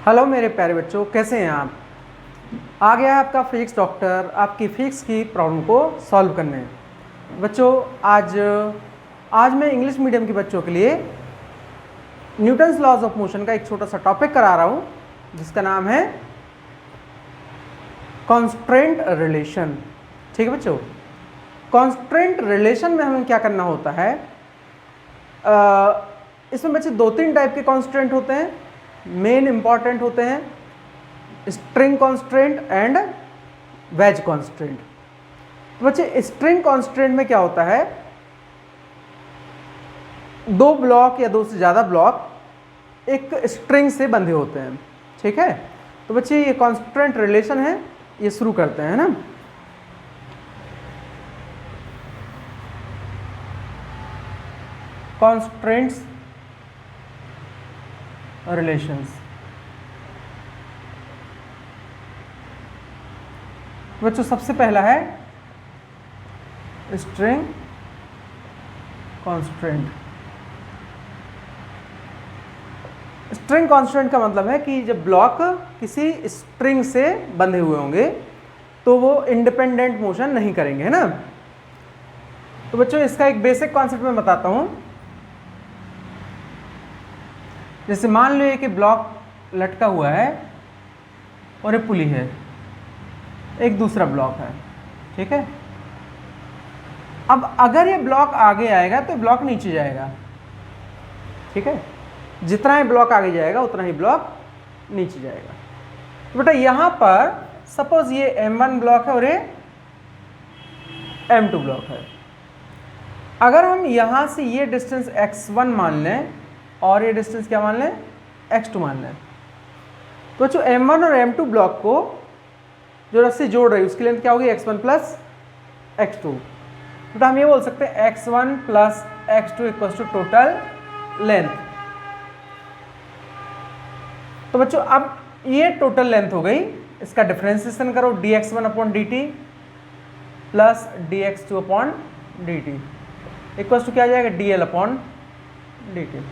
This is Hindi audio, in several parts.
हेलो मेरे प्यारे बच्चों, कैसे हैं आप। आ गया है आपका फिजिक्स डॉक्टर आपकी फिजिक्स की प्रॉब्लम को सॉल्व करने। बच्चों आज मैं इंग्लिश मीडियम के बच्चों के लिए न्यूटन्स लॉज ऑफ मोशन का एक छोटा सा टॉपिक करा रहा हूँ, जिसका नाम है कॉन्स्ट्रेंट रिलेशन। ठीक है बच्चों, कॉन्स्ट्रेंट रिलेशन में हमें क्या करना होता है। इसमें बच्चे दो तीन टाइप के कॉन्स्ट्रेंट होते हैं, मेन इंपॉर्टेंट होते हैं string constraint and wedge constraint. तो बच्चे स्ट्रिंग कॉन्स्ट्रेंट में क्या होता है, दो ब्लॉक या दो से ज़्यादा ब्लॉक एक स्ट्रिंग से बंधे होते हैं। ठीक है, तो बच्चे ये कॉन्स्ट्रेंट रिलेशन है, ये शुरू करते हैं ना। Constraints relations. बच्चों सबसे पहला है स्ट्रिंग कॉन्स्ट्रेंट। स्ट्रिंग कॉन्स्ट्रेंट का मतलब है कि जब ब्लॉक किसी स्ट्रिंग से बंधे हुए होंगे तो वो इंडिपेंडेंट मोशन नहीं करेंगे, है ना। तो बच्चों इसका एक बेसिक कॉन्सेप्ट मैं बताता हूं। जैसे मान लो कि ब्लॉक लटका हुआ है और एक पुली है, एक दूसरा ब्लॉक है। ठीक है, अब अगर ये ब्लॉक आगे आएगा तो ब्लॉक नीचे जाएगा। ठीक है, जितना ही ब्लॉक आगे जाएगा उतना ही ब्लॉक नीचे जाएगा। तो बेटा यहां पर सपोज ये M1 ब्लॉक है और ये M2 ब्लॉक है। अगर हम यहां से ये डिस्टेंस x1 मान लें और ये डिस्टेंस क्या मान लें, x2 मान लें, तो जो M1 और M2 ब्लॉक को जो रस्सी जोड़ रही है उसकी लेंथ क्या होगी, x1 प्लस x2। तो हम ये बोल सकते हैं x1 plus x2 equals to total length. तो बच्चों अब ये टोटल लेंथ हो गई, इसका डिफरेंशिएशन करो dx1 upon dt plus dx2 upon dt equals to क्या आ जाएगा, dl अपॉन dt।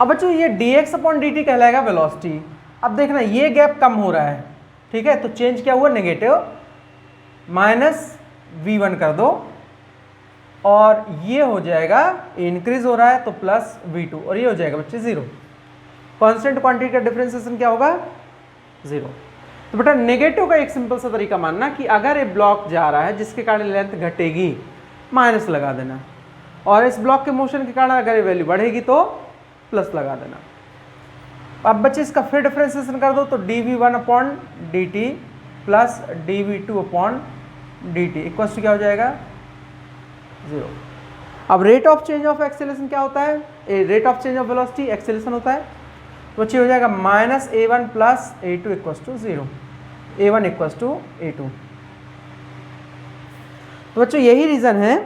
अब बच्चों ये dx अपॉन dt कहलाएगा वेलोसिटी। अब देखना ये गैप कम हो रहा है, ठीक है, तो चेंज क्या हुआ, नेगेटिव, माइनस v1 कर दो और ये हो जाएगा इंक्रीज हो रहा है तो प्लस v2 और ये हो जाएगा बच्चे 0। कांस्टेंट क्वांटिटी का डिफरेंशिएशन क्या होगा, 0। तो बेटा नेगेटिव का एक सिंपल सा तरीका मानना कि अगर ये ब्लॉक जा रहा है जिसके कारण लेंथ घटेगी, माइनस लगा देना, और इस ब्लॉक के मोशन के कारण अगर ये वैल्यू बढ़ेगी तो प्लस लगा देना। अब बच्चे इसका फिर डिफरेंशिएशन कर दो तो dv1 upon dt plus dv2 upon dt equals to क्या हो जाएगा, 0। अब rate of change of acceleration क्या होता है, rate of change of velocity acceleration होता है, तो बच्चे हो जाएगा minus a1 plus a2 equals to 0, a1 equals to a2। तो बच्चों यही रीज़न है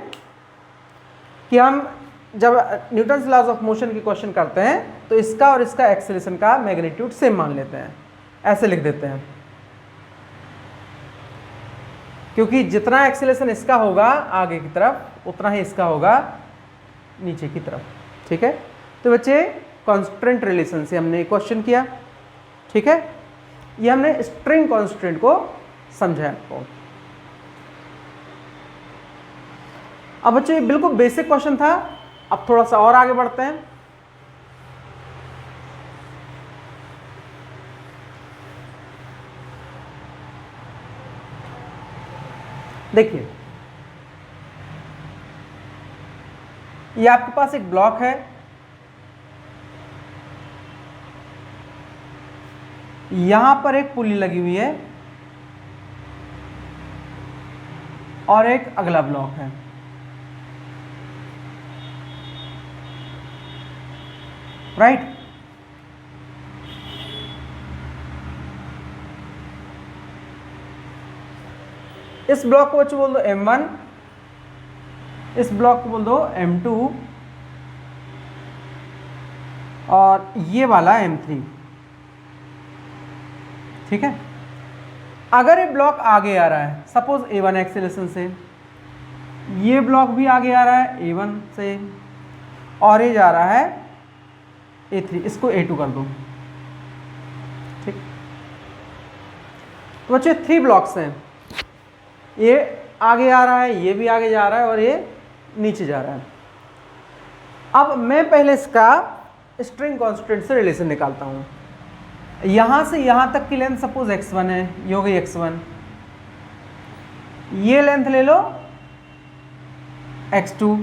कि हम जब न्यूटन्स लॉज ऑफ मोशन की क्वेश्चन करते हैं तो इसका और इसका एक्सेलरेशन का मैग्नीट्यूड सेम मान लेते हैं, ऐसे लिख देते हैं, क्योंकि जितना एक्सेलरेशन इसका होगा आगे की तरफ उतना ही इसका होगा नीचे की तरफ। ठीक है, तो बच्चे कॉन्स्ट्रेंट रिलेशन से हमने क्वेश्चन किया। ठीक है, ये हमने स्ट्रिंग कॉन्स्ट्रेंट को समझा आपको। अब बच्चों ये बिल्कुल बेसिक क्वेश्चन था, अब थोड़ा सा और आगे बढ़ते हैं। देखिए ये आपके पास एक ब्लॉक है, यहां पर एक पुली लगी हुई है और एक अगला ब्लॉक है। राइट, इस ब्लॉक को बच्चों बोल दो M1, इस ब्लॉक को बोल दो M2 और ये वाला M3। ठीक है, अगर ये ब्लॉक आगे आ रहा है सपोज A1 एक्सेलरेशन से, ये ब्लॉक भी आगे आ रहा है A1 से और ये जा रहा है A3, इसको A2 कर दो। ठीक, तो बच्चे 3 ब्लॉक्स हैं, ये आगे आ रहा है, ये भी आगे जा रहा है और ये नीचे जा रहा है। अब मैं पहले इसका स्ट्रिंग कांस्टेंट से रिलेशन निकालता हूँ। यहाँ से यहाँ तक की लेंथ सपोज x1 है, ये हो गई x1, ये लेंथ ले लो x2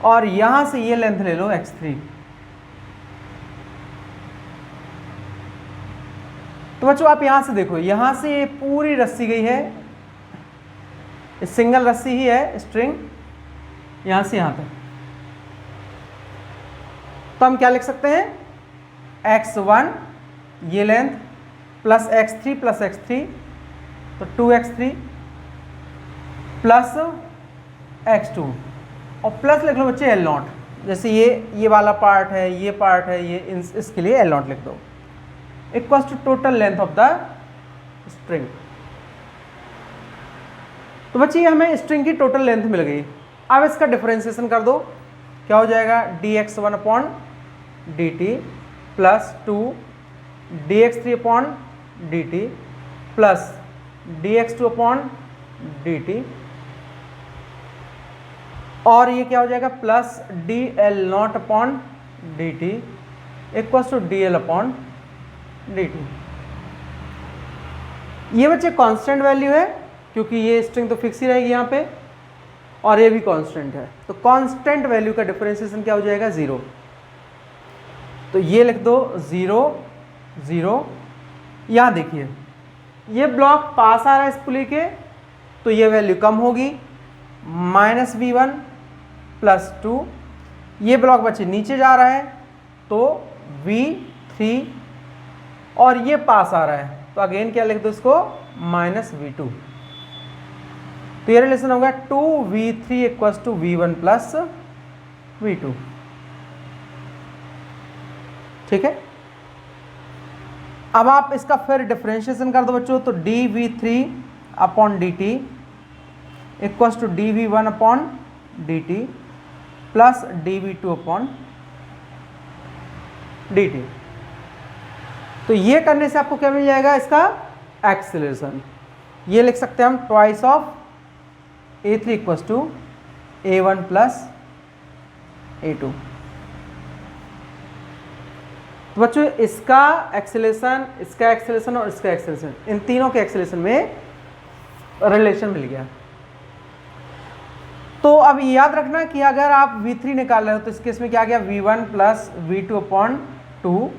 और यहाँ से ये लेंथ ले लो x3। तो बच्चों आप यहाँ से देखो, यहाँ से ये पूरी रस्सी गई है, सिंगल रस्सी ही है स्ट्रिंग, यहाँ से यहाँ तक। तो हम क्या लिख सकते हैं, x1 ये length plus x3 plus x3, तो 2x3 प्लस x2 और प्लस लिख लो बच्चे L0, जैसे ये वाला पार्ट है, ये पार्ट है, ये इसके लिए L0 लिख दो, equals to total length of the string. तो बच्चे ये हमें स्ट्रिंग की टोटल लेंथ मिल गई। अब इसका डिफरेंशिएशन कर दो, क्या हो जाएगा, dx1 upon dt plus 2 dx3 upon dt plus dx2 upon dt और ये क्या हो जाएगा, plus dl0 upon dt equals to dl upon dt। ये बच्चे कांस्टेंट वैल्यू है क्योंकि ये स्ट्रिंग तो फिक्स ही रहेगी यहाँ पे और ये भी कांस्टेंट है, तो कांस्टेंट वैल्यू का डिफरेंशिएशन क्या हो जाएगा, 0। तो ये लिख दो 0 0। यहाँ देखिए ये ब्लॉक पास आ रहा है इस पुली के, तो ये वैल्यू कम होगी, -v1 प्लस 2। ये ब्लॉक बच्चे नीचे जा रहा है तो v3 और ये पास आ रहा है, तो अगेन क्या लिख दो इसको, -v2। तो ये रिलेशन होगा 2v3 equals to v1 plus v2। ठीक है, अब आप इसका फिर डिफरेंशिएशन कर दो बच्चों, तो dv3 upon dt equals to dv1 upon dt plus dv2 upon dt। तो ये करने से आपको क्या मिल जाएगा, इसका एक्सीलरेशन। ये लिख सकते हैं हम twice of a3 equals to a1 plus a2। तो बच्चों इसका एक्सेलेरेशन, इसका एक्सेलेरेशन और इसका एक्सेलेरेशन, इन तीनों के एक्सेलेरेशन में रिलेशन मिल गया। तो अब याद रखना कि अगर आप v3 निकाल रहे हो तो इस केस में क्या गया, v1 प्लस v2 अपॉन 2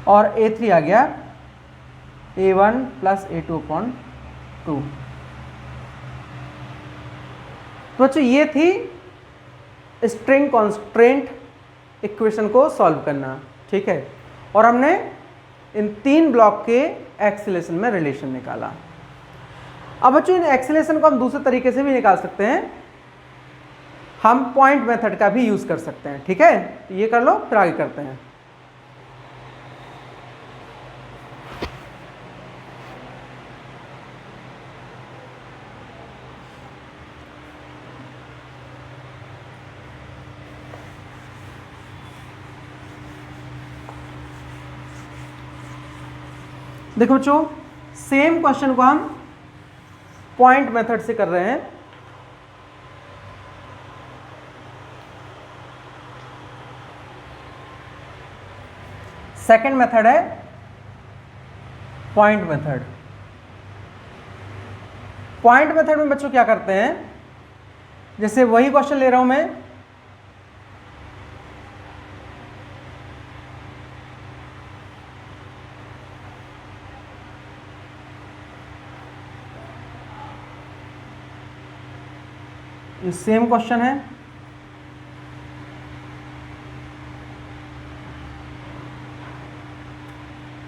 और a3 आ गया a1 प्लस a2 अपॉन 2। तो बच्चों ये थी स्ट्रिंग कॉन्स्ट्रेंट इक्वेशन को सॉल्व करना। ठीक है, और हमने इन 3 ब्लॉक के एक्सेलेरेशन में रिलेशन निकाला। अब बच्चों इन एक्सेलेरेशन को हम दूसरे तरीके से भी निकाल सकते हैं, हम पॉइंट मेथड का भी यूज कर सकते हैं। ठीक है, तो ये कर लो फिर आगे करते हैं। देखो बच्चों सेम क्वेश्चन को हम पॉइंट मेथड से कर रहे हैं। सेकंड मेथड है पॉइंट मेथड। पॉइंट मेथड में बच्चों क्या करते हैं, जैसे वही क्वेश्चन ले रहा हूं मैं, ये सेम क्वेश्चन है,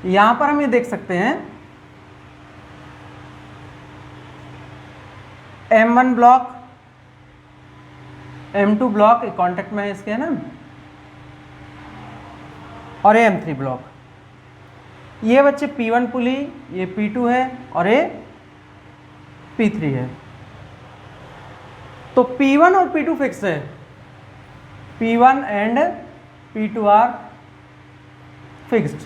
यहां पर हम ये देख सकते हैं M1 block, M2 block contact में है इसके, है ना, और ये M3 ब्लॉक। ये बच्चे P1 पुली, ये P2 है और ये P3 है। तो P1 और P2 फिक्स है, P1 and P2 are fixed,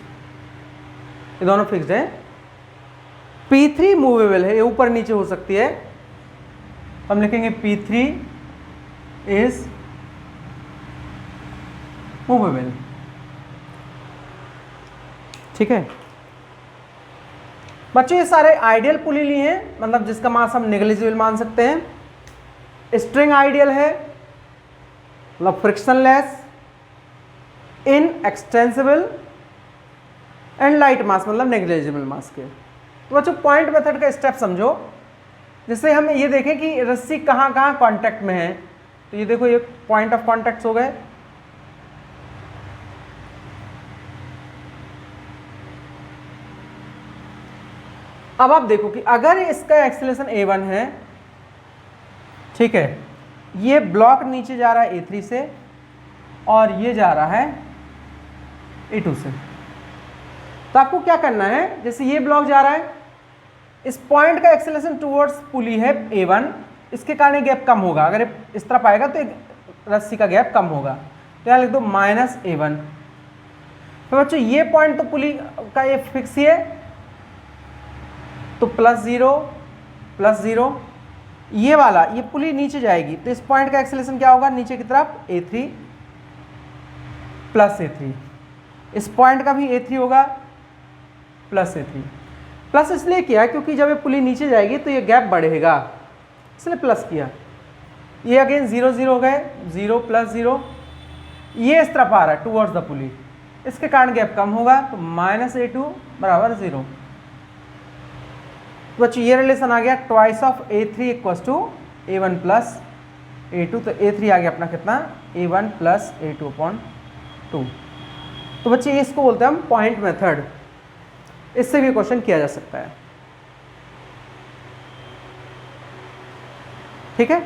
ये दोनों फिक्स्ड है। P3 मूवेबल है, ये ऊपर नीचे हो सकती है, हम लिखेंगे P3 इज मूवेबल। ठीक है बच्चों, ये सारे आइडियल पुली लिए हैं, मतलब जिसका मास हम नेग्लिजिबल मान सकते हैं। स्ट्रिंग आइडियल है, मतलब फ्रिक्शनलेस, इनएक्सटेंसिबल एंड लाइट मास, मतलब नेग्लिजिबल मास के। तो बच्चों पॉइंट मेथड का स्टेप समझो, जिससे हम ये देखें कि रस्सी कहाँ कहाँ कांटेक्ट में है। तो ये देखो, ये पॉइंट ऑफ कांटेक्ट हो गए। अब आप देखो कि अगर इसका एक्सेलरेशन a1 है, ठीक है, ये ब्लॉक नीचे जा रहा है a3 से और ये जा रहा है a2 से, तो आपको क्या करना है, जैसे ये ब्लॉक जा रहा है, इस पॉइंट का एक्सेलरेशन टुवर्ड्स पुली है a1, इसके कारण गैप कम होगा। अगर इस तरफ आएगा तो रस्सी का गैप कम होगा, तो यहाँ लिख दो -a1। तो बच्चों ये पॉइंट तो पुली का ये फिक्स ही है, तो +0 +0, ये वाला ये पुली नीचे जाएगी, तो इस पॉइंट का एक्सेलरेशन क्या होगा, नीचे की तरफ a3 + a3, इस पॉइंट का भी a3 होगा +a3। प्लस इसलिए किया क्योंकि जब ये पुली नीचे जाएगी तो ये गैप बढ़ेगा, इसलिए प्लस किया। ये अगेन 0 0 हो गए, 0 + 0, ये इस तरफ आ रहा है टूवर्ड्स द पुली, इसके कारण गैप कम होगा, तो -a2 = 0। तो बच्चों ये रिलेशन आ गया, twice of a3 = a1 + a2, तो a3 आ गया अपना कितना, a1 + a2/2। तो बच्चे ये इसको बोलते हैं हम पॉइंट मेथड, इससे भी क्वेश्चन किया जा सकता है। ठीक है,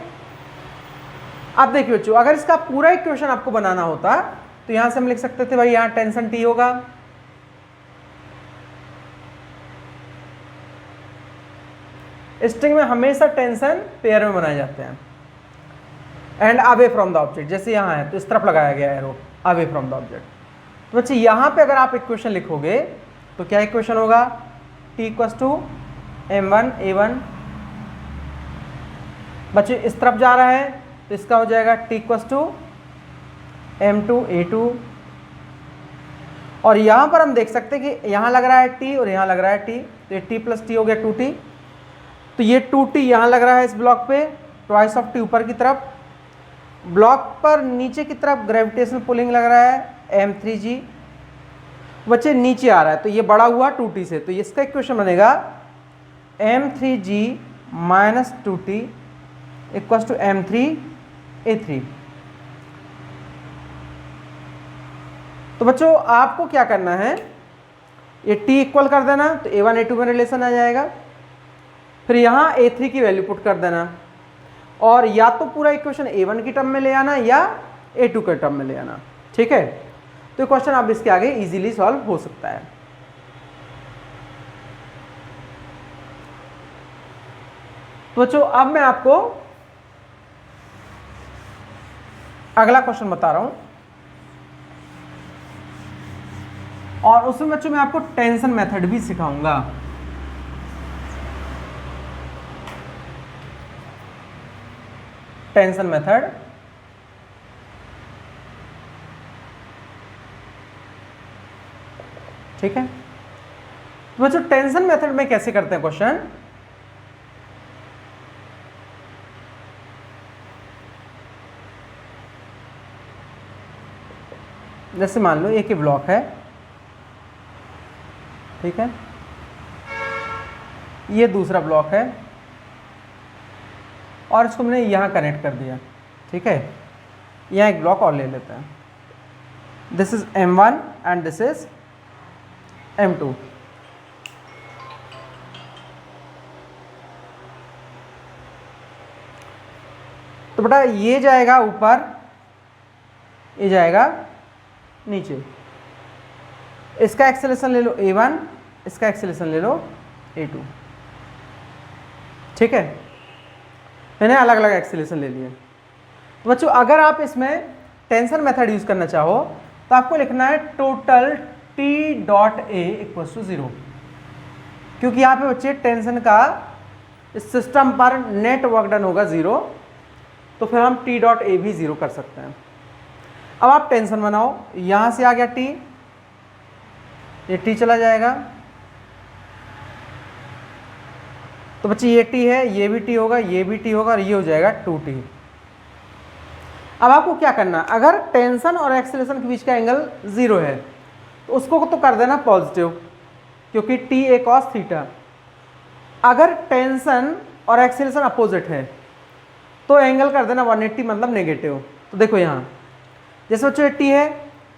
अब देखिए बच्चों, अगर इसका पूरा इक्वेशन आपको बनाना होता तो यहां से हम लिख सकते थे भाई, यहां टेंशन T होगा, स्ट्रिंग में हमेशा टेंशन पेयर में बनाए जाते हैं, and away from the object, जैसे यहां है तो इस तरफ लगाया गया arrow, away from the object. तो बच्चे यहां पे अगर आप इक्वेशन लिखोगे तो क्या इक्वेशन होगा, T = m1 a1, बच्चे इस तरफ जा रहा है तो इसका हो जाएगा T = m2 a2, और यहां पर हम देख सकते हैं कि यहां लग रहा है T और यहां लग रहा है T, तो ये T + T हो गया 2T, तो ये 2T यहां लग रहा है इस ब्लॉक पे, ट्वाइस ऑफ T ऊपर की तरफ, ब्लॉक पर नीचे की तरफ ग्रेविटेशनल पुलिंग लग रहा है m3g, बच्चे नीचे आ रहा है तो ये बड़ा हुआ 2T से, तो इसका इक्वेशन बनेगा m3g - 2T = m3a3। तो बच्चों आपको क्या करना है, ये T इक्वल कर देना, तो a1 a2 में रिलेशन आ जाएगा, फिर यहाँ a3 की वैल्यू पुट कर देना, और या तो पूरा इक्वेशन a1 की टर्म में ले आना या a2 के टर्म में ले आना। ठीक है, तो क्वेश्चन आप इसके आगे इजीली सॉल्व हो सकता है। तो बच्चों अब मैं आपको अगला क्वेश्चन बता रहा हूं, और उसमें बच्चों मैं आपको टेंशन मेथड भी सिखाऊंगा। टेंशन मेथड, ठीक है। तो बच्चों टेंशन मेथड में कैसे करते हैं क्वेश्चन, जैसे मान लो एक ही ब्लॉक है, ठीक है, ये दूसरा ब्लॉक है और इसको मैंने यहाँ कनेक्ट कर दिया, ठीक है। यहाँ एक ब्लॉक और ले लेते हैं, this is m1 and this is m2। तो बेटा ये जाएगा ऊपर, ये जाएगा नीचे, इसका एक्सेलरेशन ले लो a1, इसका एक्सेलरेशन ले लो a2, ठीक है। मैंने अलग अलग एक्सेलरेशन ले लिए। तो बच्चों अगर आप इसमें टेंशन मेथड यूज करना चाहो तो आपको लिखना है total T dot A equal to 0, क्योंकि यहाँ पे बच्चे टेंशन का इस सिस्टम पर नेट वर्क डन होगा 0, तो फिर हम टी डॉट ए भी 0 कर सकते हैं। अब आप टेंशन बनाओ, यहाँ से आ गया टी, ये टी चला जाएगा, तो बच्चे ये टी है, ये भी टी होगा, ये भी टी होगा, और ये हो जाएगा 2t। अब आपको क्या करना, अगर टेंशन और एक्सेलरेशन के बीच का एंगल 0 है तो उसको तो कर देना पॉजिटिव, क्योंकि टी ए कॉस थीटा। अगर टेंशन और एक्सेलरेशन अपोजिट है तो एंगल कर देना 180, मतलब नेगेटिव। तो देखो यहाँ जैसे बच्चों टी है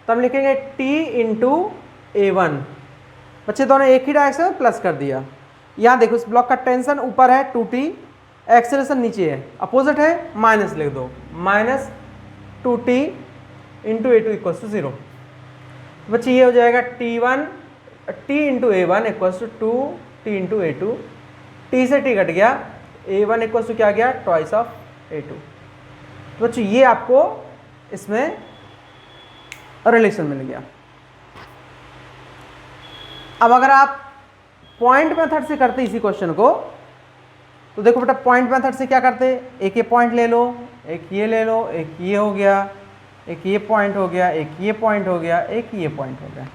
तो हम लिखेंगे टी इंटू A1, बच्चे दोनों एक ही डायरेक्शन में प्लस कर दिया। यहाँ देखो इस ब्लॉक का टेंशन ऊपर है 2t, एक्सेलरेशन नीचे है, अपोजिट है, माइनस लिख दो, minus 2t into A2 equal to 0। बच्चे ये हो जाएगा t into A1 equal to 2t into A2, t से t कट गया, A1 इक्वल टू क्या गया, ट्वाइस ऑफ A2। तो बच्चों ये आपको इसमें रिलेशन मिल गया। अब अगर आप पॉइंट मेथड से करते इसी क्वेश्चन को, तो देखो बेटा पॉइंट मेथड से क्या करते, एक ये पॉइंट ले लो, एक ये ले लो, एक ये हो गया, एक ये पॉइंट हो गया, एक ये पॉइंट हो गया, एक ये पॉइंट हो गया।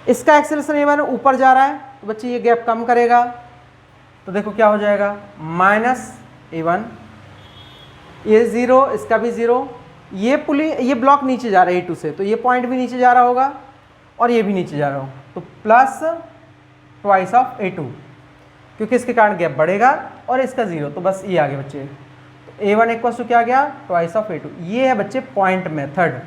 इसका एक्सेलरेशन A1 ऊपर जा रहा है तो बच्चे ये गैप कम करेगा, तो देखो क्या हो जाएगा, माइनस A1, ये 0, इसका भी 0, ये ब्लॉक नीचे जा रहा है A2 से, तो ये पॉइंट भी नीचे जा रहा होगा और ये भी नीचे जा रहा हो, तो प्लस ट्वाइस ऑफ A2, क्योंकि इसके कारण गैप बढ़ेगा, और इसका 0, तो बस ये आ गया बच्चे। तो A1 इक्वल टू क्या गया, ट्वाइस ऑफ A2। ये है बच्चे पॉइंट मेथड।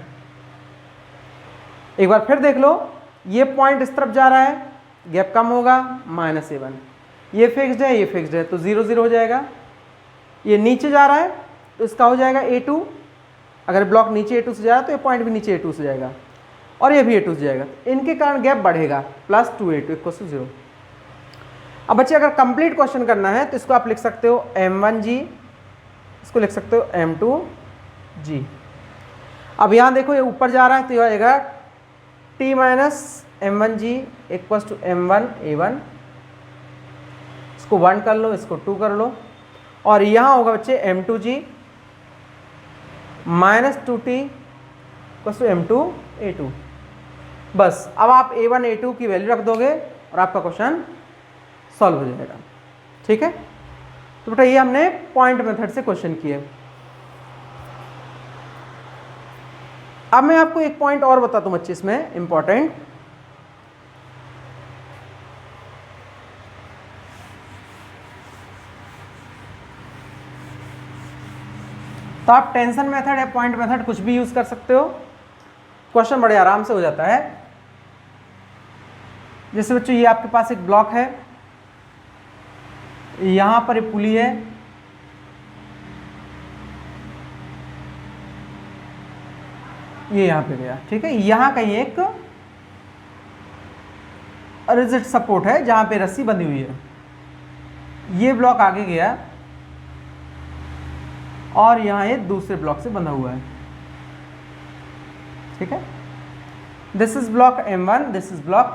एक बार फिर देख लो, ये पॉइंट इस तरफ जा रहा है, गैप कम होगा, माइनस A1, ये फिक्स्ड है, ये फिक्स्ड है, तो 0 0 हो जाएगा। ये नीचे जा रहा है तो इसका हो जाएगा A2, अगर ब्लॉक नीचे A2 से जा रहा है तो ये पॉइंट भी नीचे A2 से जाएगा, और ये भी A2 से जाएगा, इनके कारण गैप बढ़ेगा, प्लस 2A2 इक्वल टू 0। अब बच्चे अगर कंप्लीट क्वेश्चन करना है तो इसको आप लिख सकते हो M1G, इसको लिख सकते हो M2G। अब यहाँ देखो ये ऊपर जा रहा है तो यह आएगा T minus M1G equal to M1A1, इसको 1 कर लो, इसको 2 कर लो, और यहाँ होगा बच्चे M2G minus 2T equal to M2A2। बस अब आप A1 A2 की वैल्यू रख दोगे और आपका क्वेश्चन सॉल्व हो जाएगा। ठीक है, तो बेटा ये हमने पॉइंट मेथड से क्वेश्चन किए। अब मैं आपको एक पॉइंट और बताता हूं बच्चे इसमें इंपॉर्टेंट। तो आप टेंशन मेथड या पॉइंट मेथड कुछ भी यूज कर सकते हो, क्वेश्चन बड़े आराम से हो जाता है। जैसे बच्चों ये आपके पास एक ब्लॉक है, यहां पर एक पुली है, ये यहां पे गया, ठीक है, यहां कहीं एक रिजिड सपोर्ट है जहां पे रस्सी बंधी हुई है, ये ब्लॉक आगे गया और यहां ये दूसरे ब्लॉक से बंधा हुआ है। ठीक है, this is block M1, this is block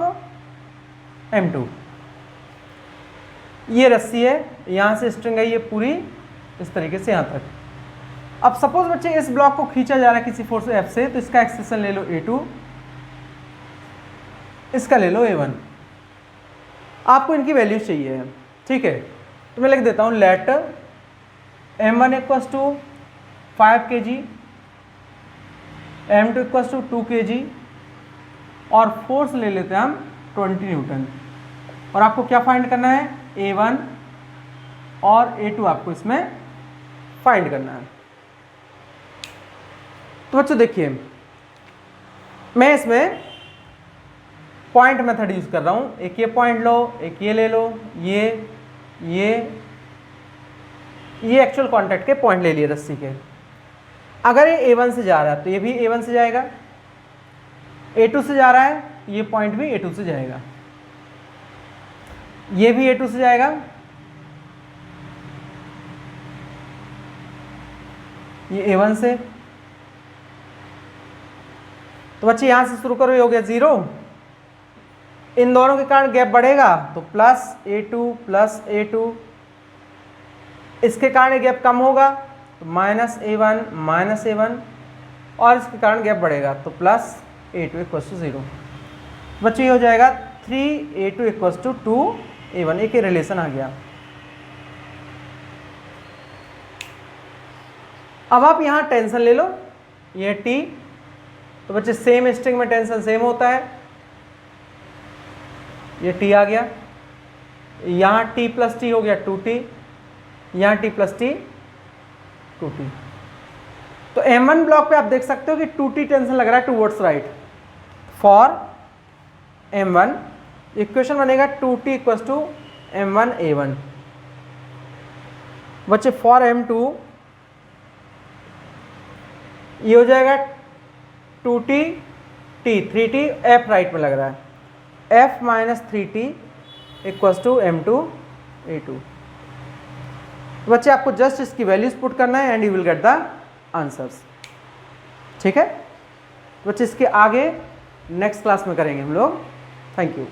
M2। ये रस्सी है, यहां से स्ट्रिंग है ये पूरी इस तरीके से यहां तक। अब सपोज बच्चे इस ब्लॉक को खींचा जा रहा है किसी फोर्स F से, तो इसका एक्सटेंशन ले लो A2, इसका ले लो A1। आपको इनकी वैल्यू चाहिए, ठीक है, तो मैं लिख देता हूं let M1 equals to 5 kg, M2 equals to 2 kg, और फोर्स ले लेते हैं हम 20 न्यूटन। और आपको क्या फाइंड करना है, A1 और A2 आपको इसमें फाइंड करना है। तो बच्चों देखिए, मैं इसमें पॉइंट मेथड यूज कर रहा हूं। एक ये पॉइंट लो, एक ये ले लो, ये एक्चुअल कांटेक्ट के पॉइंट ले लिए रस्सी के। अगर ये A1 से जा रहा है तो ये भी A1 से जाएगा, A2 से जा रहा है तो ये पॉइंट भी A2 से जाएगा, ये भी A2 से जाएगा, ये A1 से, तो बच्चे यहाँ से शुरू करो, ये हो गया 0, इन दोनों के कारण गैप बढ़ेगा तो प्लस a2, इसके कारण गैप कम होगा तो -a1, और इसके कारण गैप बढ़ेगा तो प्लस a2 = 0। बच्चे ये हो जाएगा 3a2 = 2a1, एक ही रिलेशन आ गया। अब आप यहाँ टेंशन ले लो, ये t, तो बच्चे सेम स्ट्रिंग में टेंशन सेम होता है, ये t आ गया, यहाँ t + t हो गया 2t, यहाँ t + t 2t। तो m1 ब्लॉक पे आप देख सकते हो कि 2t टेंशन लग रहा है towards right. For m1 equation बनेगा 2t = m1a1। बच्चे फॉर m2 ये हो जाएगा 2t t 3t, f right में लग रहा है, f - 3t = m2a2। बच्चे आपको जस्ट इसकी वैल्यूज पुट करना है and you will get the answers. ठीक है बच्चे, इसके आगे नेक्स्ट क्लास में करेंगे हम लोग। Thank you.